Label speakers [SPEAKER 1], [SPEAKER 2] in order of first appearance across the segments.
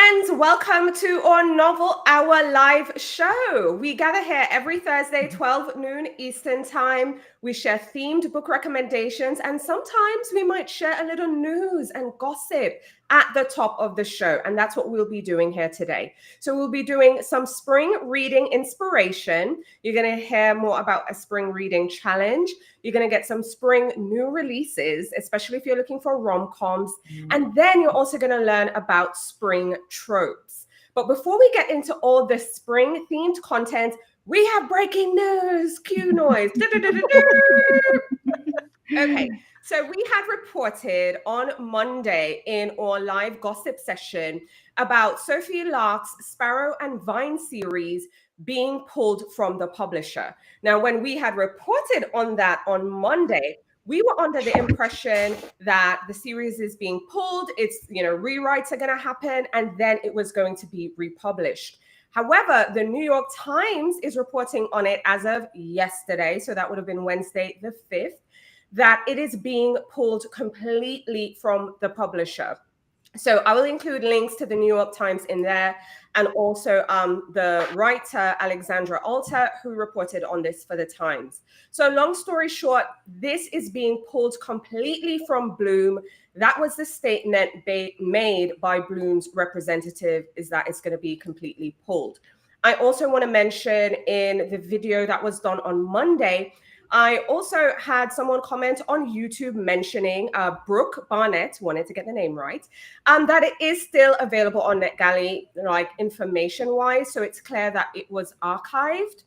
[SPEAKER 1] friends, welcome to our Novel Hour live show. We gather here every Thursday, 12 noon Eastern Time. We share themed book recommendations, and sometimes we might share a little news and gossip at the top of the show. And that's what we'll be doing here today. So we'll be doing some spring reading inspiration. You're going to hear more about a spring reading challenge. You're going to get some spring new releases, especially if you're looking for rom-coms. And then you're also going to learn about spring tropes. But before we get into all the spring themed content, we have breaking news. Cue noise. Okay, so we had reported on Monday in our live gossip session about Sophie Lark's Sparrow and Vine series being pulled from the publisher. Now, when we had reported on that on Monday, we were under the impression that the series is being pulled, rewrites are going to happen, and then it was going to be republished. However, the New York Times is reporting on it as of yesterday, so that would have been Wednesday the 5th, that it is being pulled completely from the publisher. So I will include links to the New York Times in there, and also the writer Alexandra Alter, who reported on this for the Times. So long story short, this is being pulled completely from Bloom. That was the statement made by Bloom's representative, is that it's going to be completely pulled. I also want to mention in the video that was done on Monday, I also had someone comment on YouTube mentioning Brooke Barnett, wanted to get the name right, that it is still available on NetGalley, like information-wise. So it's clear that it was archived.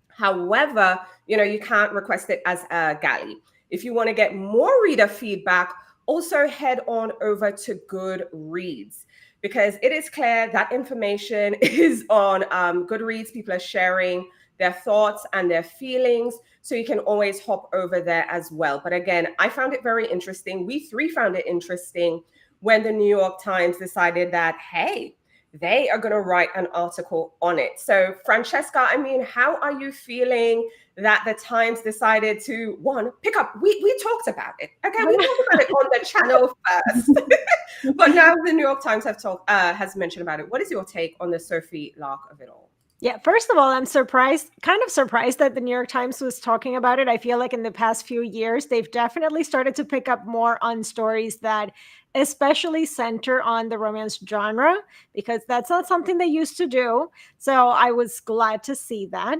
[SPEAKER 1] However, you can't request it as a galley. If you want to get more reader feedback, also head on over to Goodreads, because it is clear that information is on Goodreads. People are sharing their thoughts and their feelings. So you can always hop over there as well. But again, I found it very interesting. We three found it interesting when the New York Times decided that, hey, they are going to write an article on it. So Francesca, how are you feeling that the Times decided to, pick up? We talked about it. Okay, we talked about it on the channel first. But now the New York Times has mentioned about it. What is your take on the Sophie Lark of it all?
[SPEAKER 2] Yeah, first of all, I'm kind of surprised that the New York Times was talking about it. I feel like in the past few years, they've definitely started to pick up more on stories that especially center on the romance genre, because that's not something they used to do. So I was glad to see that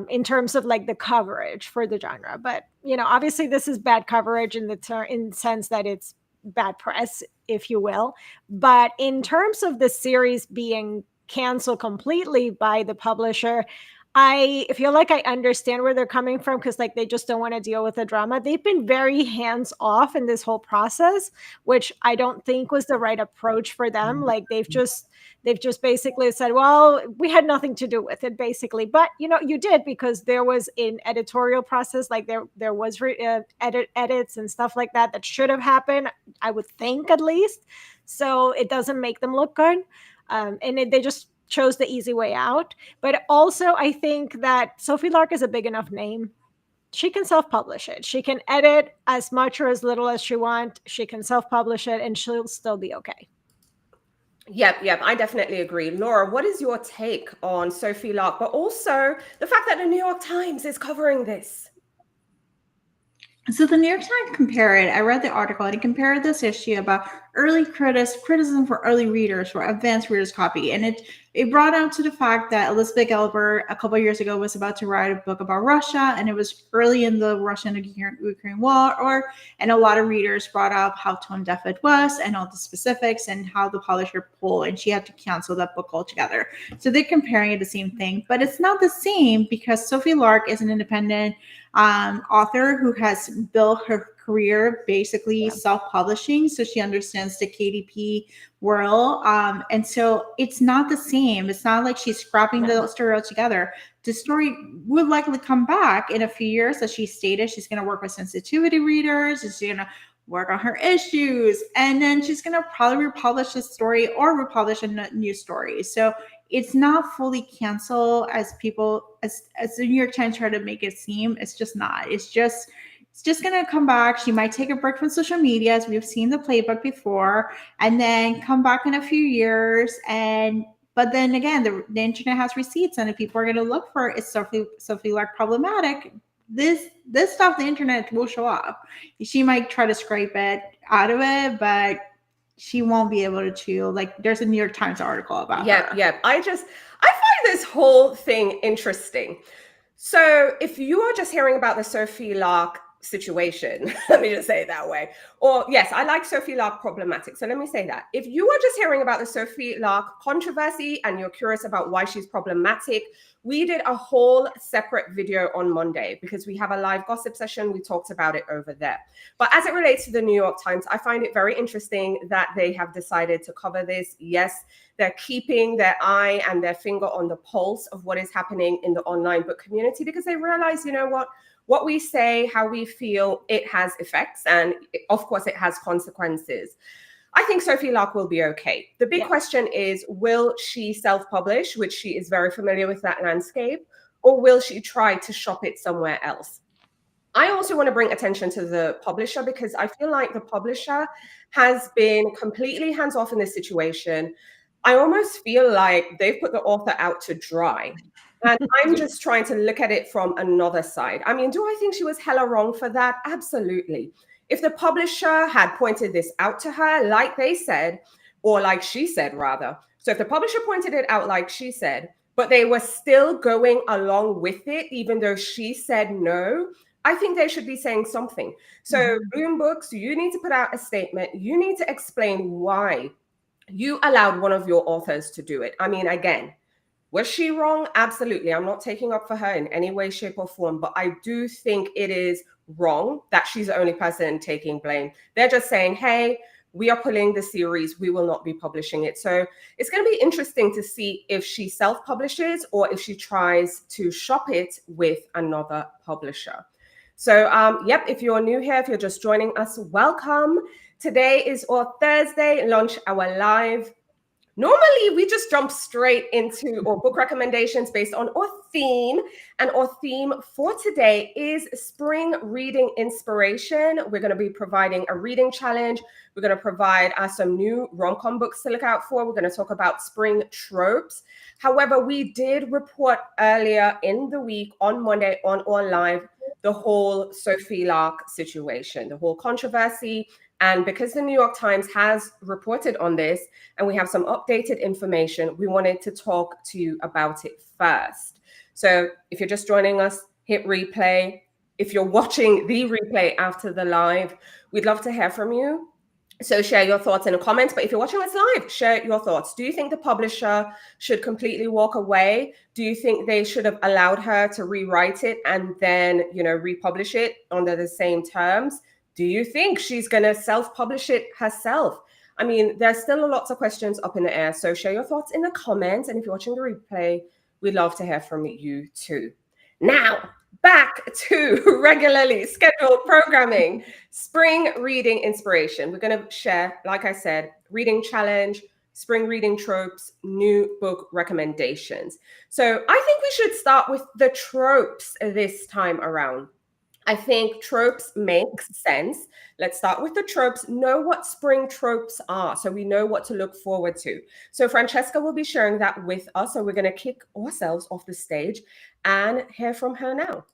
[SPEAKER 2] in terms of like the coverage for the genre. But, obviously this is bad coverage in the sense that it's bad press, if you will. But in terms of the series being canceled completely by the publisher, I feel like I understand where they're coming from, because like they just don't want to deal with the drama. They've been very hands off in this whole process, which I don't think was the right approach for them. Like they've just basically said, well, we had nothing to do with it, basically. But you did, because there was an editorial process, like there was edits and stuff like that should have happened, I would think, at least. So it doesn't make them look good. They just chose the easy way out. But also, I think that Sophie Lark is a big enough name. She can self-publish it. She can edit as much or as little as she wants. She can self-publish it, and she'll still be okay.
[SPEAKER 1] Yep, I definitely agree. Laura, what is your take on Sophie Lark, but also the fact that the New York Times is covering this?
[SPEAKER 3] So the New York Times I read the article, and it compared this issue about early criticism for early readers, for advanced readers copy. And it brought out to the fact that Elizabeth Gilbert a couple of years ago was about to write a book about Russia, and it was early in the Russian-Ukraine war, and a lot of readers brought up how tone deaf it was and all the specifics and how the publisher pulled, and she had to cancel that book altogether. So they're comparing it the same thing, but it's not the same, because Sophie Lark is an independent author who has built her career basically self-publishing, so she understands the KDP world, and so it's not the same. It's not like she's scrapping the story altogether. The story would likely come back in a few years. As she stated, she's going to work with sensitivity readers, she's going to work on her issues, and then she's going to probably republish the story or republish a new story. So it's not fully canceled as the New York Times try to make it seem. It's just not. It's just It's just going to come back. She might take a break from social media, as we've seen the playbook before, and then come back in a few years. But then again, the internet has receipts, and if people are going to look for is Sophie Lark problematic, this stuff, the internet will show up. She might try to scrape it out of it, but she won't be able to. Like, there's a New York Times article about her.
[SPEAKER 1] Yeah. I find this whole thing interesting. So if you are just hearing about the Sophie Lark situation, let me just say it that way. Or yes, I like Sophie Lark problematic. So let me say that. If you are just hearing about the Sophie Lark controversy and you're curious about why she's problematic, we did a whole separate video on Monday because we have a live gossip session. We talked about it over there. But as it relates to the New York Times, I find it very interesting that they have decided to cover this. Yes, they're keeping their eye and their finger on the pulse of what is happening in the online book community because they realize, you know what we say, how we feel, it has effects. And of course, it has consequences. I think Sophie Lark will be okay. The big question is, will she self-publish, which she is very familiar with that landscape, or will she try to shop it somewhere else? I also want to bring attention to the publisher because I feel like the publisher has been completely hands-off in this situation. I almost feel like they've put the author out to dry. And I'm just trying to look at it from another side. I mean, do I think she was hella wrong for that? Absolutely. If the publisher had pointed this out to her, like they said, or like she said, rather. So if the publisher pointed it out like she said, but they were still going along with it, even though she said no, I think they should be saying something. So Bloom Books, you need to put out a statement. You need to explain why you allowed one of your authors to do it. I mean, again, was she wrong? Absolutely. I'm not taking up for her in any way, shape, or form, but I do think it is wrong that she's the only person taking blame. They're just saying, hey, we are pulling the series. We will not be publishing it. So it's going to be interesting to see if she self-publishes or if she tries to shop it with another publisher. So, yep, if you're new here, if you're just joining us, welcome. Today is our Thursday Lunch Hour Live. Normally, we just jump straight into our book recommendations based on our theme. And our theme for today is spring reading inspiration. We're going to be providing a reading challenge. We're going to provide some new rom-com books to look out for. We're going to talk about spring tropes. However, we did report earlier in the week on Monday on our live the whole Sophie Lark situation, the whole controversy. And because the New York Times has reported on this and we have some updated information, we wanted to talk to you about it first. So if you're just joining us, hit replay. If you're watching the replay after the live, we'd love to hear from you. So share your thoughts in the comments. But if you're watching us live, share your thoughts. Do you think the publisher should completely walk away? Do you think they should have allowed her to rewrite it and then, republish it under the same terms? Do you think she's going to self-publish it herself? I mean, there's still lots of questions up in the air. So share your thoughts in the comments. And if you're watching the replay, we'd love to hear from you too. Now, back to regularly scheduled programming. Spring reading inspiration. We're going to share, like I said, reading challenge, spring reading tropes, new book recommendations. So I think we should start with the tropes this time around. I think tropes make sense. Let's start with the tropes. Know what spring tropes are so we know what to look forward to. So Francesca will be sharing that with us. So we're going to kick ourselves off the stage and hear from her now.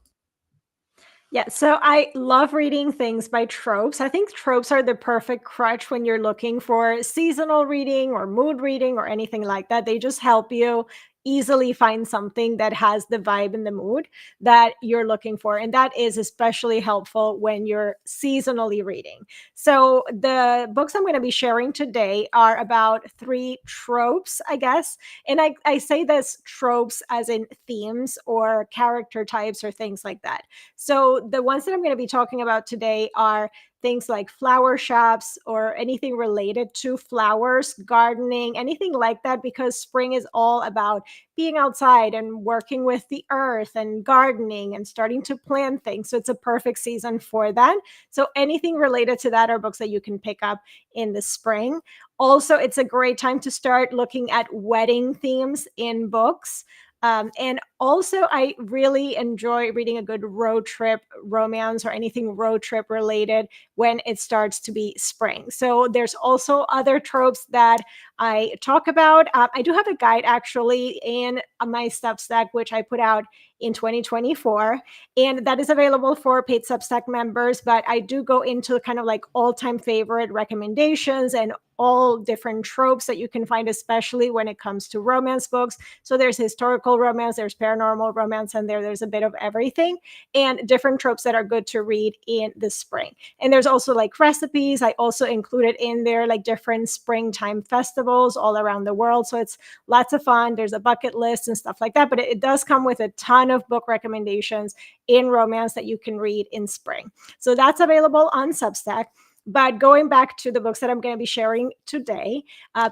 [SPEAKER 2] Yeah, so I love reading things by tropes. I think tropes are the perfect crutch when you're looking for seasonal reading or mood reading or anything like that. They just help you easily find something that has the vibe and the mood that you're looking for. And that is especially helpful when you're seasonally reading. So the books I'm going to be sharing today are about 3 tropes, I guess. And I say this tropes as in themes or character types or things like that. So the ones that I'm going to be talking about today are things like flower shops or anything related to flowers, gardening, anything like that, because spring is all about being outside and working with the earth and gardening and starting to plant things. So it's a perfect season for that. So anything related to that are books that you can pick up in the spring. Also, it's a great time to start looking at wedding themes in books. And also, I really enjoy reading a good road trip romance or anything road trip related when it starts to be spring. So there's also other tropes that I talk about. I do have a guide actually in my Substack, which I put out in 2024, and that is available for paid Substack members. But I do go into kind of like all-time favorite recommendations and all different tropes that you can find, especially when it comes to romance books. So there's historical romance, there's paranormal romance, and there's a bit of everything, and different tropes that are good to read in the spring. And there's also like recipes. I also included in there like different springtime festivals all around the world. So it's lots of fun. There's a bucket list and stuff like that, but it does come with a ton of book recommendations in romance that you can read in spring. So that's available on Substack. But going back to the books that I'm going to be sharing today,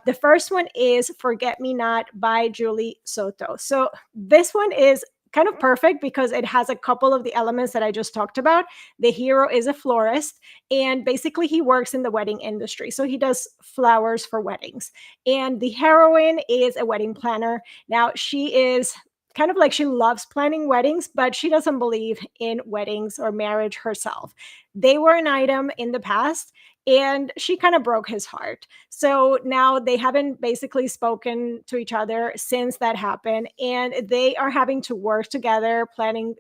[SPEAKER 2] the first one is Forget Me Not by Julie Soto. So this one is kind of perfect because it has a couple of the elements that I just talked about. The hero is a florist, and basically he works in the wedding industry. So he does flowers for weddings. And the heroine is a wedding planner. Now, she is kind of like, she loves planning weddings, but she doesn't believe in weddings or marriage herself. They were an item in the past, and she kind of broke his heart. So now they haven't basically spoken to each other since that happened. And they are having to work together,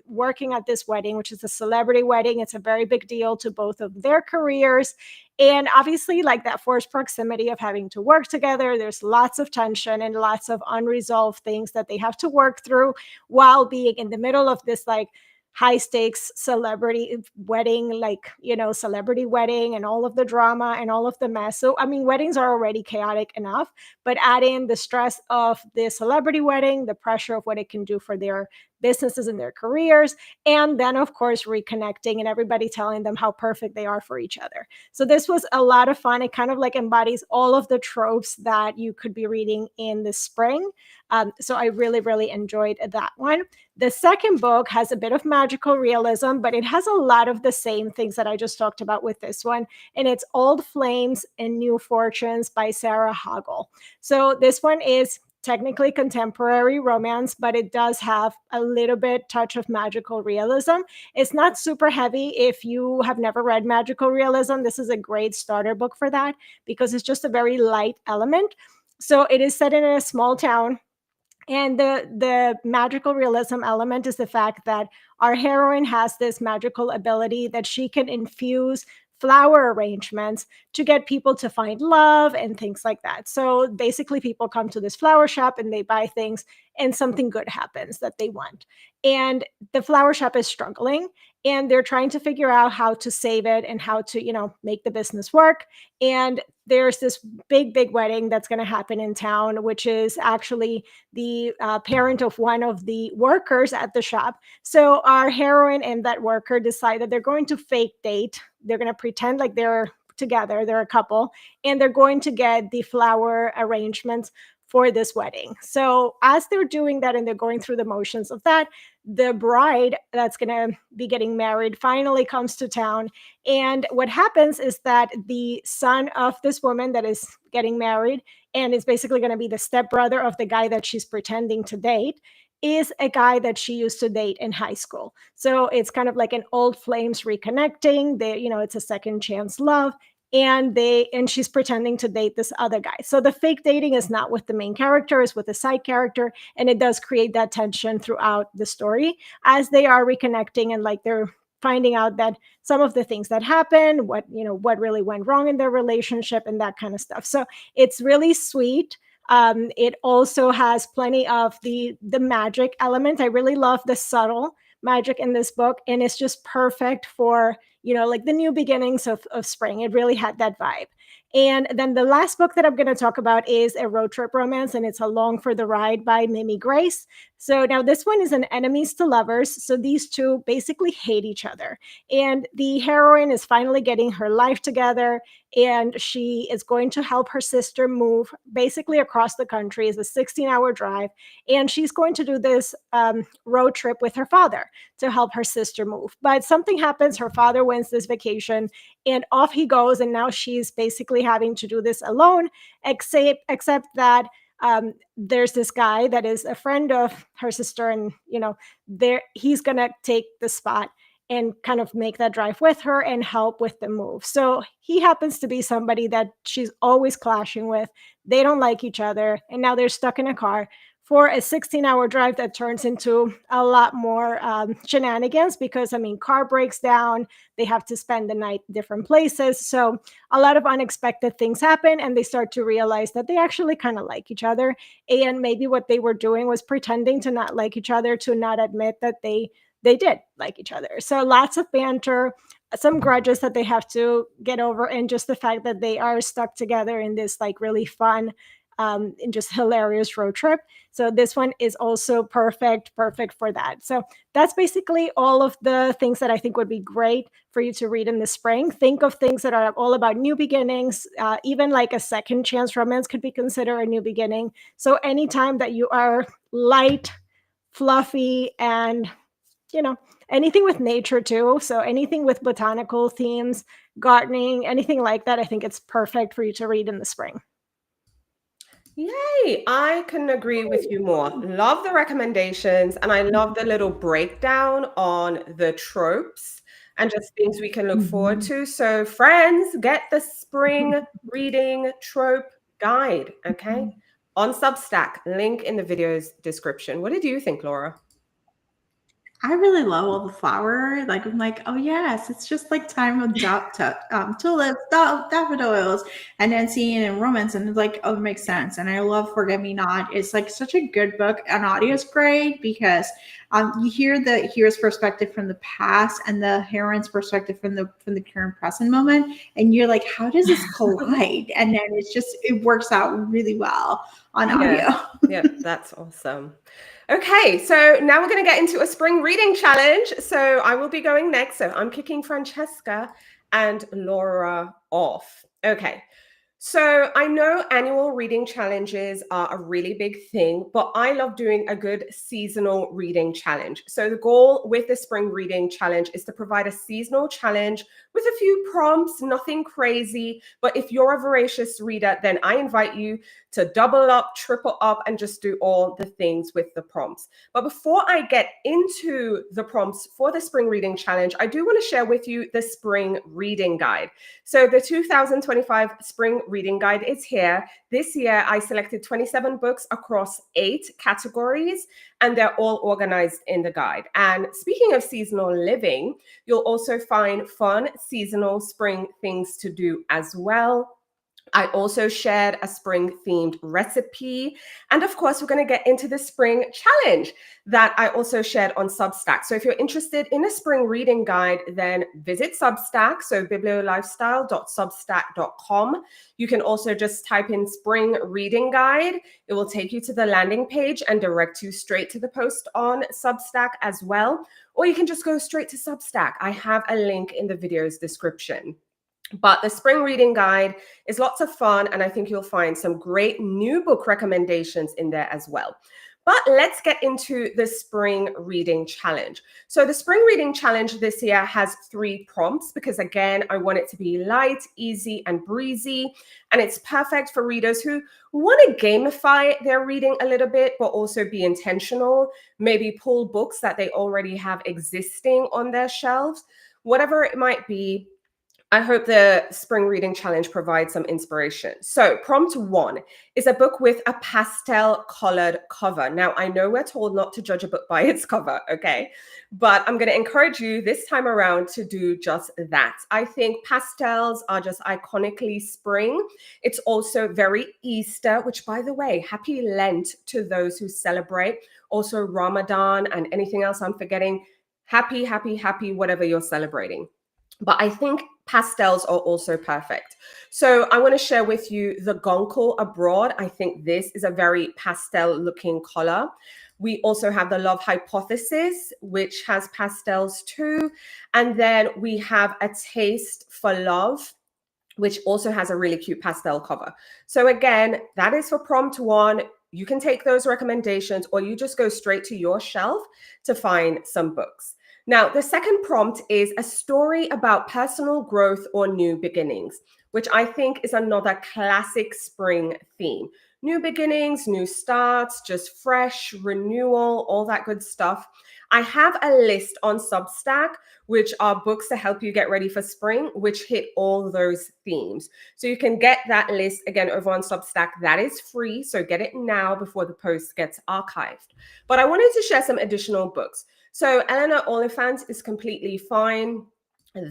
[SPEAKER 2] working at this wedding, which is a celebrity wedding. It's a very big deal to both of their careers. And obviously, like that forced proximity of having to work together, there's lots of tension and lots of unresolved things that they have to work through while being in the middle of this like high stakes celebrity wedding, like, celebrity wedding and all of the drama and all of the mess. So, I mean, weddings are already chaotic enough, but add in the stress of the celebrity wedding, the pressure of what it can do for their businesses and their careers, and then, of course, reconnecting and everybody telling them how perfect they are for each other. So this was a lot of fun. It kind of like embodies all of the tropes that you could be reading in the spring. So I really, really enjoyed that one. The second book has a bit of magical realism, but it has a lot of the same things that I just talked about with this one. And it's Old Flames and New Fortunes by Sarah Hoggle. So this one is technically contemporary romance, but it does have a little bit touch of magical realism. It's not super heavy. If you have never read magical realism, this is a great starter book for that because it's just a very light element. So it is set in a small town. And the magical realism element is the fact that our heroine has this magical ability that she can infuse flower arrangements to get people to find love and things like that. So basically, people come to this flower shop and they buy things, and something good happens that they want. And the flower shop is struggling, and they're trying to figure out how to save it and how to, make the business work. And there's this big wedding that's going to happen in town, which is actually the parent of one of the workers at the shop. So our heroine and that worker decide that they're going to fake date. They're going to pretend like they're together, they're a couple, and they're going to get the flower arrangements for this wedding. So as they're doing that and they're going through the motions of that, the bride that's going to be getting married finally comes to town. And what happens is that the son of this woman that is getting married and is basically going to be the stepbrother of the guy that she's pretending to date is a guy that she used to date in high school. So it's kind of like an old flames reconnecting. It's a second chance love. And she's pretending to date this other guy. So the fake dating is not with the main character, it's with the side character. And it does create that tension throughout the story as they are reconnecting and like they're finding out that some of the things that happened, what really went wrong in their relationship and that kind of stuff. So it's really sweet. It also has plenty of the magic element. I really love the subtle magic in this book, and it's just perfect for like the new beginnings of spring. It really had that vibe. And then the last book that I'm going to talk about is a road trip romance, and it's Along for the Ride by Mimi Grace. So now this one is an enemies to lovers. So these two basically hate each other. And the heroine is finally getting her life together, and she is going to help her sister move basically across the country. It's a 16-hour drive. And she's going to do this road trip with her father to help her sister move. But something happens. Her father wins this vacation, and off he goes. And now she's basically having to do this alone, except that there's this guy that is a friend of her sister, and he's gonna take the spot and kind of make that drive with her and help with the move. So he happens to be somebody that she's always clashing with. They don't like each other, and now they're stuck in a car for a 16-hour drive that turns into a lot more shenanigans because, I mean, car breaks down. They have to spend the night different places. So a lot of unexpected things happen, and they start to realize that they actually kind of like each other. And maybe what they were doing was pretending to not like each other, to not admit that they did like each other. So lots of banter, some grudges that they have to get over, and just the fact that they are stuck together in this like really fun and just hilarious road trip. So this one is also perfect for that. So that's basically all of the things that I think would be great for you to read in the spring. Think of things that are all about new beginnings. Even like a second chance romance could be considered a new beginning. So anytime that you are light, fluffy, and anything with nature too. So anything with botanical themes, gardening, anything like that, I think it's perfect for you to read in the spring.
[SPEAKER 1] Yay! I couldn't agree with you more. Love the recommendations, and I love the little breakdown on the tropes and just things we can look forward to. So, friends, get the spring reading trope guide, okay? On Substack, link in the video's description. What did you think, Laura?
[SPEAKER 3] I really love all the flower. Like, I'm like, oh yes, it's just like time of tulips, daffodils, and then seeing it in romance, and it's like, oh, it makes sense. And I love Forget Me Not. It's like such a good book. And audio is great because you hear the hero's perspective from the past and the heroine's perspective from the current present moment, and you're like, how does this collide? And then it works out really well on audio.
[SPEAKER 1] Yeah, that's awesome. Okay, so now we're going to get into a spring reading challenge. So I will be going next. So I'm kicking Francesca and Laura off. Okay. So I know annual reading challenges are a really big thing, but I love doing a good seasonal reading challenge. So the goal with the spring reading challenge is to provide a seasonal challenge with a few prompts, nothing crazy. But if you're a voracious reader, then I invite you to double up, triple up, and just do all the things with the prompts. But before I get into the prompts for the spring reading challenge, I do want to share with you the spring reading guide. So the 2025 spring reading guide is here. This year, I selected 27 books across 8 categories, and they're all organized in the guide. And speaking of seasonal living, you'll also find fun seasonal spring things to do as well. I also shared a spring themed recipe. And of course, we're going to get into the spring challenge that I also shared on Substack. So if you're interested in a spring reading guide, then visit Substack. So bibliolifestyle.substack.com. You can also just type in spring reading guide. It will take you to the landing page and direct you straight to the post on Substack as well. Or you can just go straight to Substack. I have a link in the video's description. But the spring reading guide is lots of fun, and I think you'll find some great new book recommendations in there as well. But let's get into the spring reading challenge. So the spring reading challenge this year has 3 prompts because, again, I want it to be light, easy, and breezy. And it's perfect for readers who want to gamify their reading a little bit, but also be intentional, maybe pull books that they already have existing on their shelves, whatever it might be. I hope the spring reading challenge provides some inspiration. So prompt 1 is a book with a pastel colored cover. Now, I know we're told not to judge a book by its cover, okay? But I'm going to encourage you this time around to do just that. I think pastels are just iconically spring. It's also very Easter, which, by the way, happy Lent to those who celebrate. Also Ramadan and anything else I'm forgetting. Happy, happy, happy, whatever you're celebrating. But I think pastels are also perfect. So I want to share with you the Gonkel Abroad. I think this is a very pastel looking color. We also have the Love Hypothesis, which has pastels too. And then we have A Taste for Love, which also has a really cute pastel cover. So again, that is for prompt 1. You can take those recommendations, or you just go straight to your shelf to find some books. Now, the second prompt is a story about personal growth or new beginnings. which I think is another classic spring theme. New beginnings, new starts, just fresh, renewal, all that good stuff. I have a list on Substack, which are books to help you get ready for spring, which hit all those themes. So you can get that list again over on Substack. That is free. So get it now before the post gets archived. But I wanted to share some additional books. So Eleanor Oliphant is completely fine.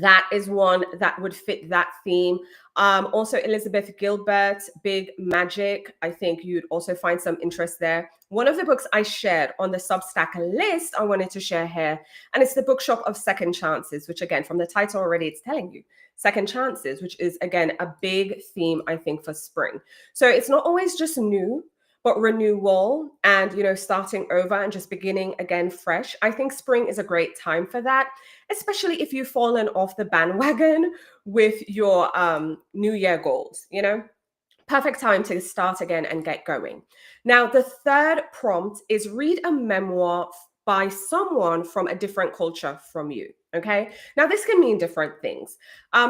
[SPEAKER 1] That is one that would fit that theme. Also, Elizabeth Gilbert, Big Magic. I think you'd also find some interest there. One of the books I shared on the Substack list, I wanted to share here, and it's The Bookshop of Second Chances, which again, from the title already, it's telling you second chances, which is again a big theme, I think, for spring. So it's not always just new, but renewal and, starting over and just beginning again fresh. I think spring is a great time for that, especially if you've fallen off the bandwagon with your New Year goals, Perfect time to start again and get going. Now, the third prompt is read a memoir by someone from a different culture from you. Okay. Now, this can mean different things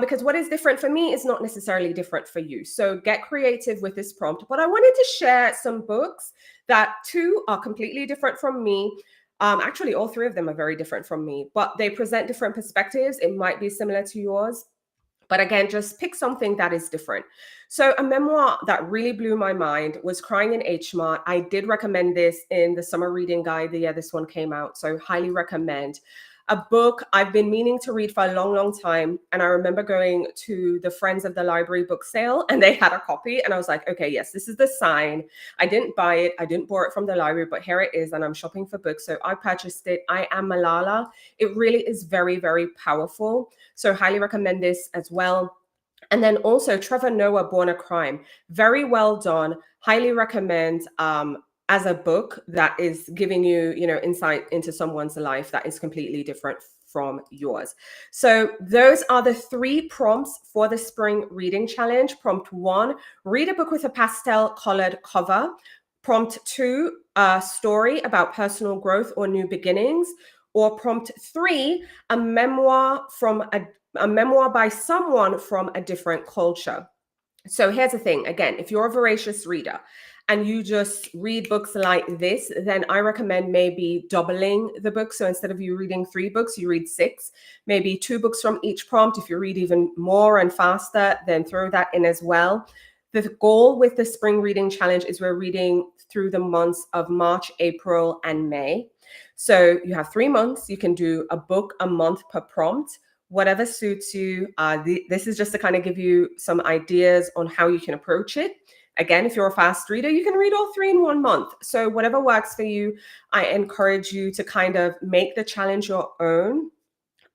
[SPEAKER 1] because what is different for me is not necessarily different for you. So get creative with this prompt. But I wanted to share some books that two are completely different from me. Actually, all three of them are very different from me, but they present different perspectives. It might be similar to yours. But again, just pick something that is different. So a memoir that really blew my mind was Crying in H Mart. I did recommend this in the summer reading guide the year this one came out. So highly recommend. A book I've been meaning to read for a long, long time. And I remember going to the Friends of the Library book sale and they had a copy. And I was like, okay, yes, this is the sign. I didn't buy it. I didn't borrow it from the library, but here it is. And I'm shopping for books. So I purchased it. I Am Malala. It really is very, very powerful. So highly recommend this as well. And then also Trevor Noah, Born a Crime. Very well done. Highly recommend as a book that is giving you, insight into someone's life that is completely different from yours. So those are the three prompts for the spring reading challenge. Prompt 1, read a book with a pastel colored cover. Prompt 2, a story about personal growth or new beginnings. Or prompt 3, a memoir by someone from a different culture. So here's the thing. Again, if you're a voracious reader and you just read books like this, then I recommend maybe doubling the book. So instead of you reading 3 books, you read 6, maybe 2 books from each prompt. If you read even more and faster, then throw that in as well. The goal with the spring reading challenge is we're reading through the months of March, April, and May. So you have 3 months. You can do a book a month per prompt, whatever suits you. This is just to kind of give you some ideas on how you can approach it. Again, if you're a fast reader, you can read all 3 in 1 month. So whatever works for you, I encourage you to kind of make the challenge your own.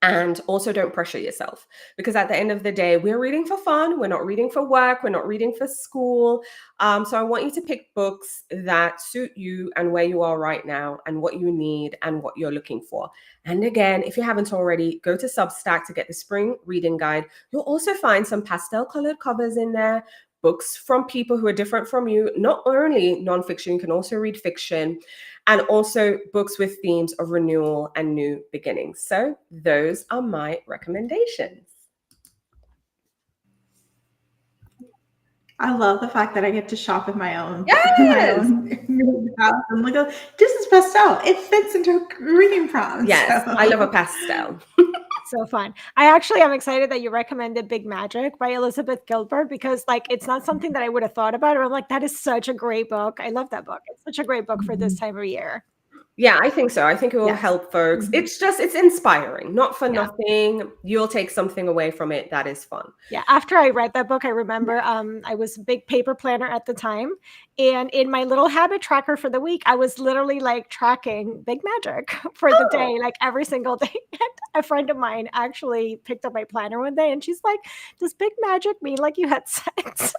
[SPEAKER 1] And also don't pressure yourself, because at the end of the day, we're reading for fun. We're not reading for work. We're not reading for school. So I want you to pick books that suit you and where you are right now and what you need and what you're looking for. And again, if you haven't already, go to Substack to get the spring reading guide. You'll also find some pastel colored covers in there, books from people who are different from you, not only nonfiction, you can also read fiction, and also books with themes of renewal and new beginnings. So those are my recommendations.
[SPEAKER 3] I love the fact that I get to shop in my own,
[SPEAKER 1] Yes.
[SPEAKER 3] house and look. This is pastel. It fits into reading prompts.
[SPEAKER 1] Yes,
[SPEAKER 3] so.
[SPEAKER 1] I love a pastel.
[SPEAKER 2] So fun. I actually am excited that you recommended Big Magic by Elizabeth Gilbert, because it's not something that I would have thought about. I'm like, that is such a great book. I love that book. It's such a great book for this time of year.
[SPEAKER 1] Yeah, I think so. I think it will help folks. It's inspiring, not for nothing. You'll take something away from it that is fun.
[SPEAKER 2] Yeah. After I read that book, I remember I was a big paper planner at the time. And in my little habit tracker for the week, I was literally tracking Big Magic for the day, every single day. And a friend of mine actually picked up my planner one day and she's like, does Big Magic mean you had sex?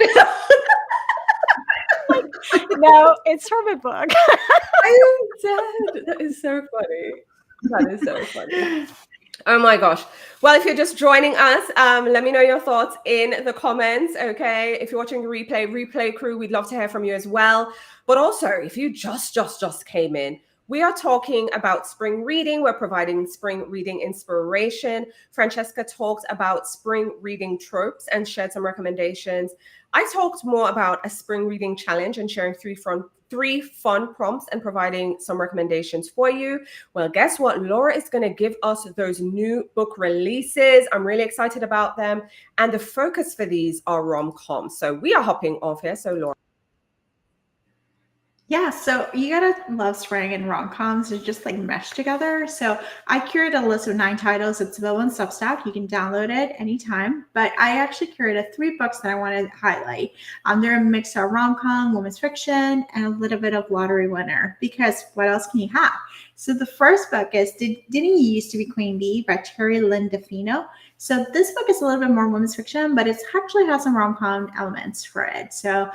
[SPEAKER 2] No, it's from a book.
[SPEAKER 1] I am dead. That is so funny. That is so funny. Oh my gosh. Well, if you're just joining us, let me know your thoughts in the comments, okay? If you're watching the replay crew, we'd love to hear from you as well. But also, if you just came in, We are talking about spring reading. We're providing spring reading inspiration. Francesca talked about spring reading tropes and shared some recommendations. I talked more about a spring reading challenge and sharing three fun prompts and providing some recommendations for you. Well, guess what? Laura is going to give us those new book releases. I'm really excited about them. And the focus for these are rom-coms. So we are hopping off here. So Laura.
[SPEAKER 3] Yeah, so you gotta love spring and rom-coms. They just like mesh together. So I curated a list of 9 titles. It's available on Substack. You can download it anytime. But I actually curated 3 books that I want to highlight. They're a mix of rom-com, women's fiction, and a little bit of lottery winner. Because what else can you have? So the first book is Didn't You Used to Be Queen Bee by Terry Lynn DeFino. So this book is a little bit more women's fiction, but it actually has some rom-com elements for it. So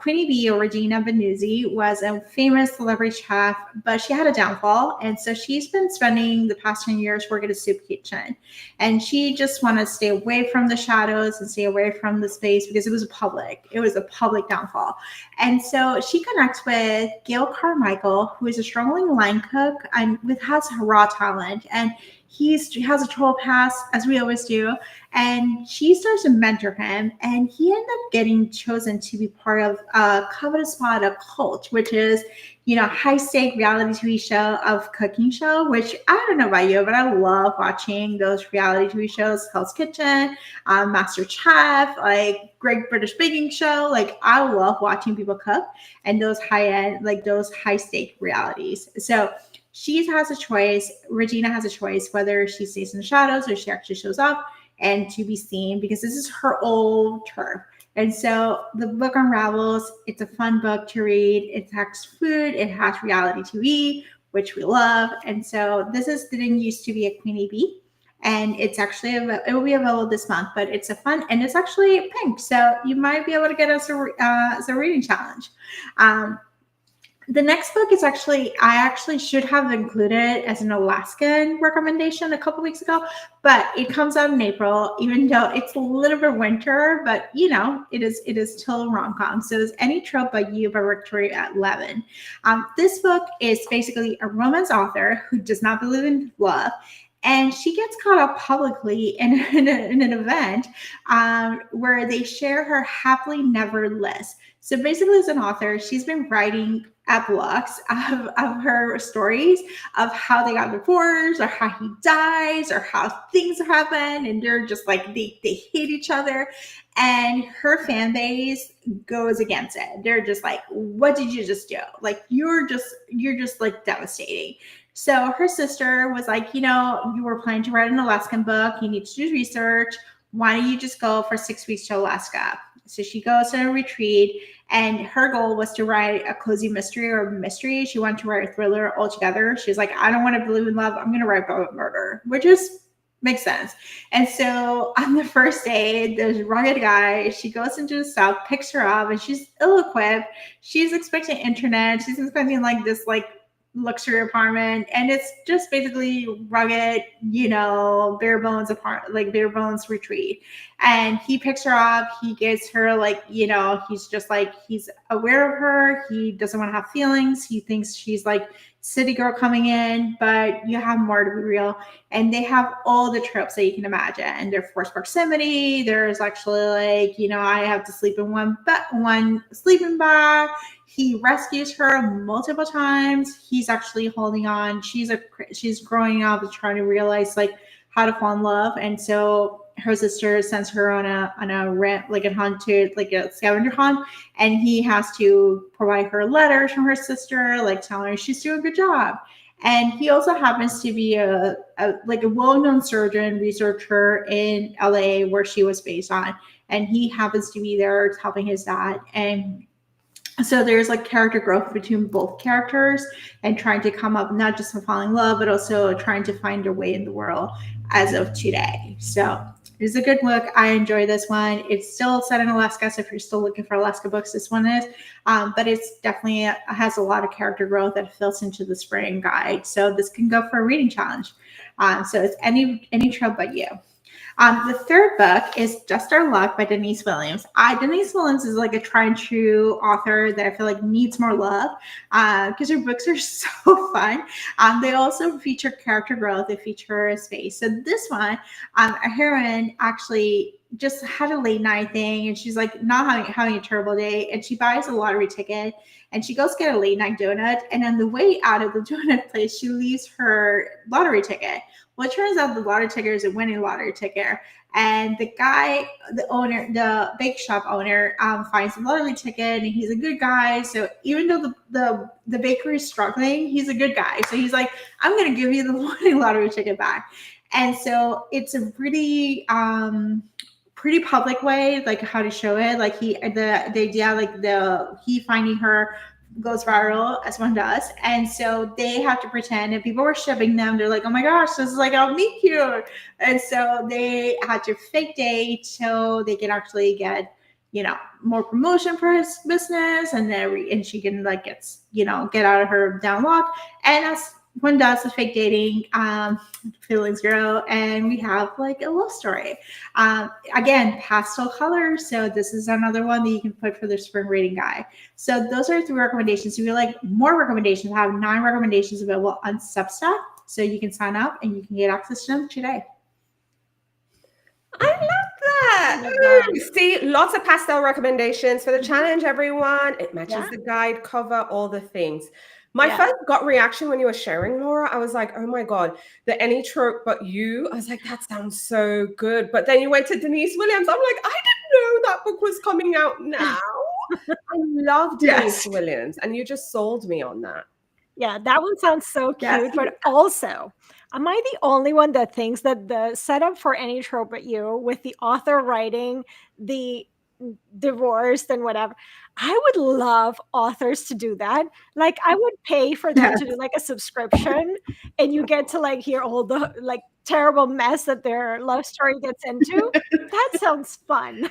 [SPEAKER 3] Queenie Bee, or Regina Benuzzi, was a famous celebrity chef, but she had a downfall. And so she's been spending the past 10 years working at a soup kitchen. And she just wanted to stay away from the shadows and stay away from the space because it was a public downfall. And so she connects with Gail Carmichael, who is a struggling line cook and has raw talent. And he has a troll pass, as we always do, and she starts to mentor him, and he ended up getting chosen to be part of a coveted spot of Cult, which is, high stake reality TV show of cooking show, which I don't know about you, but I love watching those reality TV shows, Hell's Kitchen, Master Chef, like Great British Baking Show. Like I love watching people cook and those high-end, like those high stake realities. So Regina has a choice whether she stays in the shadows or she actually shows up and to be seen, because this is her old turf. And so the book unravels. It's a fun book to read. It has food. It has reality TV, which we love. And so this Didn't Used to Be a Queenie Bee. And it will be available this month, but it's and it's actually pink. So you might be able to get us as a reading challenge. The next book is I actually should have included as an Alaskan recommendation a couple weeks ago, but it comes out in April, even though it's a little bit winter, but it is still rom-com. So it's Any Trope But You by Victoria Levin. This book is basically a romance author who does not believe in love. And she gets caught up publicly in an event where they share her happily never list. So basically, as an author, she's been writing epilogues of her stories of how they got divorced, or how he dies, or how things happen, and they're just like they hate each other. And her fan base goes against it. They're just like, "What did you just do? Like you're just like devastating." So her sister was like, you were planning to write an Alaskan book. You need to do research. Why don't you just go for 6 weeks to Alaska? So she goes on a retreat, and her goal was to write a cozy mystery or mystery. She wanted to write a thriller altogether. She was like, I don't want to believe in love. I'm going to write about murder, which makes sense. And so on the first day, there's a rugged guy. She goes into the south, picks her up, and she's ill-equipped. She's expecting internet. She's expecting like this luxury apartment, and it's just basically rugged, bare bones retreat. And he picks her up, he gets her he's just like, he's aware of her, he doesn't want to have feelings, he thinks she's like city girl coming in, but you have more to be real. And they have all the tropes that you can imagine. And there's forced proximity. There's actually I have to sleep in one sleeping bag. He rescues her multiple times. He's actually holding on. She's growing up and trying to realize how to fall in love. And so her sister sends her on a rent, a scavenger hunt, and he has to provide her letters from her sister, telling her she's doing a good job. And he also happens to be a well-known surgeon researcher in LA, where she was based on, and he happens to be there helping his dad. And so there's character growth between both characters, and trying to come up not just from falling in love, but also trying to find their way in the world as of today. So it's a good book. I enjoy this one. It's still set in Alaska, so if you're still looking for Alaska books, this one is. But it's definitely has a lot of character growth that fills into the spring guide. So this can go for a reading challenge. So it's Any Trope But You. The third book is Just Our Luck by Denise Williams. Denise Williams is like a tried and true author that I feel like needs more love because her books are so fun. They also feature character growth. They feature space. So this one, a heroine actually just had a late night thing, and she's like not having a terrible day, and she buys a lottery ticket, and she goes get a late night donut, and on the way out of the donut place, she leaves her lottery ticket. Well, it turns out the lottery ticket is a winning lottery ticket. And the guy, the owner, the bake shop owner, finds the lottery ticket, and he's a good guy. So even though the bakery is struggling, he's a good guy. So he's like, I'm going to give you the winning lottery ticket back. And so it's a pretty public way, like how to show it. Like the idea, like he finding her goes viral as one does, and so they have to pretend, and people were shipping them. They're like, oh my gosh, this is like, I'll meet you. And so they had to fake date so they can actually get more promotion for his business, and then and she can like get out of her download. And as one does the fake dating, feelings grow, and we have like a love story. Again, pastel colors. So this is another one that you can put for the spring reading guide. So those are 3 recommendations. If you like more recommendations, I have 9 recommendations available on Substack. So you can sign up and you can get access to them today.
[SPEAKER 1] I love that. Ooh, see, lots of pastel recommendations for the challenge, everyone. It matches the guide cover, all the things. My first gut reaction when you were sharing, Laura, I was like, oh my God, the Any Trope But You. I was like, that sounds so good. But then you went to Denise Williams. I'm like, I didn't know that book was coming out now. I love Denise Williams. And you just sold me on that.
[SPEAKER 2] Yeah, that one sounds so cute. But also, am I the only one that thinks that the setup for Any Trope But You, with the author writing the divorced and whatever, I would love authors to do that. Like, I would pay for them to do like a subscription, and you get to like hear all the like terrible mess that their love story gets into. That sounds fun.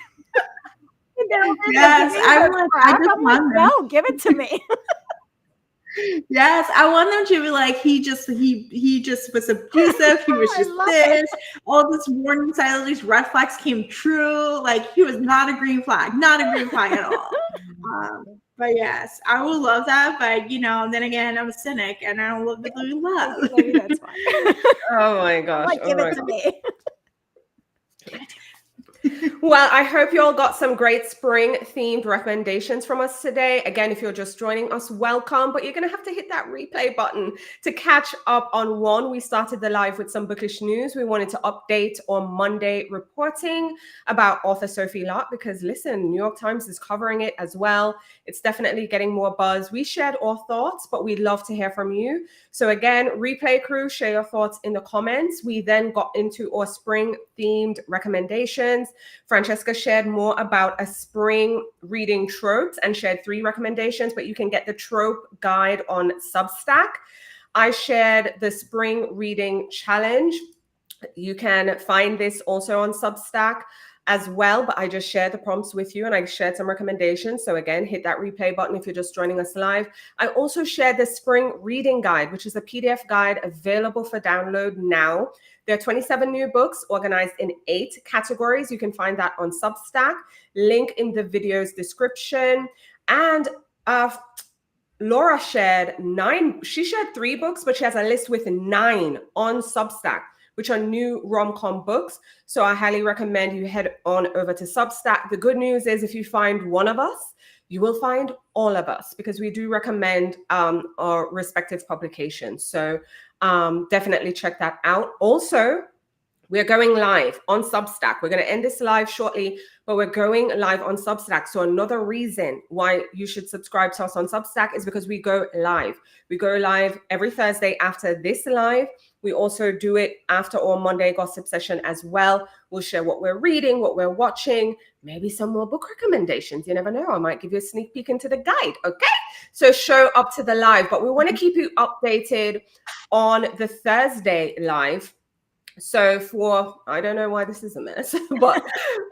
[SPEAKER 3] Yes,
[SPEAKER 2] I'm like, no, give it to me.
[SPEAKER 3] Yes, I want them to be like, he just was abusive. He was just this. All this warning signs, all these red flags came true. Like, he was not a green flag at all. But yes, I will love that. But then again, I'm a cynic and I don't love the blue love.
[SPEAKER 2] Maybe that's fine.
[SPEAKER 1] Oh my gosh!
[SPEAKER 2] Like, give it to me.
[SPEAKER 1] Well, I hope you all got some great spring themed recommendations from us today. Again, if you're just joining us, welcome, but you're going to have to hit that replay button to catch up on one. We started the live with some bookish news. We wanted to update on Monday reporting about author Sophie Lott because listen, New York Times is covering it as well. It's definitely getting more buzz. We shared our thoughts, but we'd love to hear from you. So again, replay crew, share your thoughts in the comments. We then got into our spring themed recommendations. Francesca shared more about a spring reading tropes and shared 3 recommendations, but you can get the trope guide on Substack. I shared the spring reading challenge. You can find this also on Substack as well, but I just shared the prompts with you and I shared some recommendations. So again, hit that replay button if you're just joining us live. I also shared the spring reading guide, which is a PDF guide available for download now. There are 27 new books organized in 8 categories. You can find that on Substack, link in the video's description. And Laura shared 9. She shared 3 books, but she has a list with 9 on Substack, which are new rom-com books. So I highly recommend you head on over to Substack. The good news is if you find one of us, you will find all of us because we do recommend our respective publications. So definitely check that out. Also, we're going live on Substack. We're going to end this live shortly, but we're going live on Substack. So another reason why you should subscribe to us on Substack is because we go live. We go live every Thursday after this live. We also do it after our Monday gossip session as well. We'll share what we're reading, what we're watching, maybe some more book recommendations. You never know. I might give you a sneak peek into the guide. Okay. So show up to the live, but we want to keep you updated on the Thursday live. So I don't know why this is a mess, but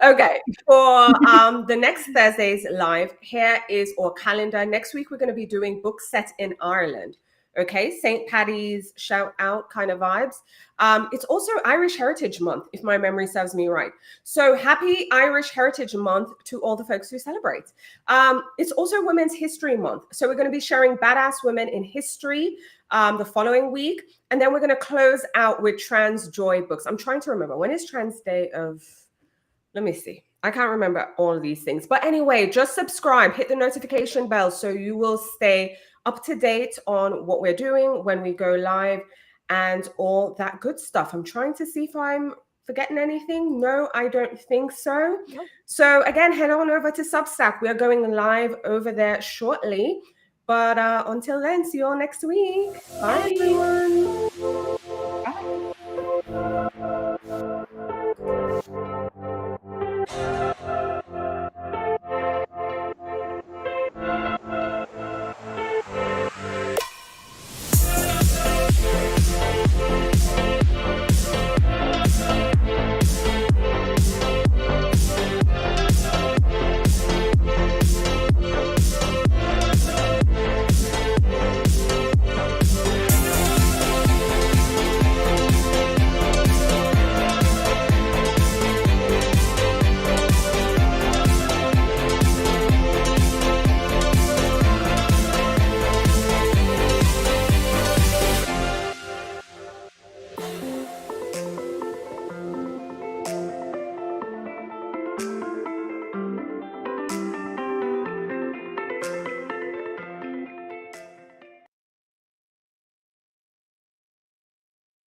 [SPEAKER 1] okay. For the next Thursday's live, here is our calendar. Next week, we're going to be doing books set in Ireland. Okay, St. Paddy's shout out kind of vibes. It's also Irish Heritage Month, if my memory serves me right. So happy Irish Heritage Month to all the folks who celebrate. It's also Women's History Month. So we're going to be sharing badass women in history the following week. And then we're going to close out with Trans Joy books. I'm trying to remember, when is Trans Day of... Let me see. I can't remember all of these things. But anyway, just subscribe, hit the notification bell so you will stay up to date on what we're doing when we go live and all that good stuff. I'm trying to see if I'm forgetting anything. No, I don't think so.
[SPEAKER 2] Nope.
[SPEAKER 1] So again, head on over to Substack. We are going live over there shortly. But until then, see you all next week. Bye, everyone.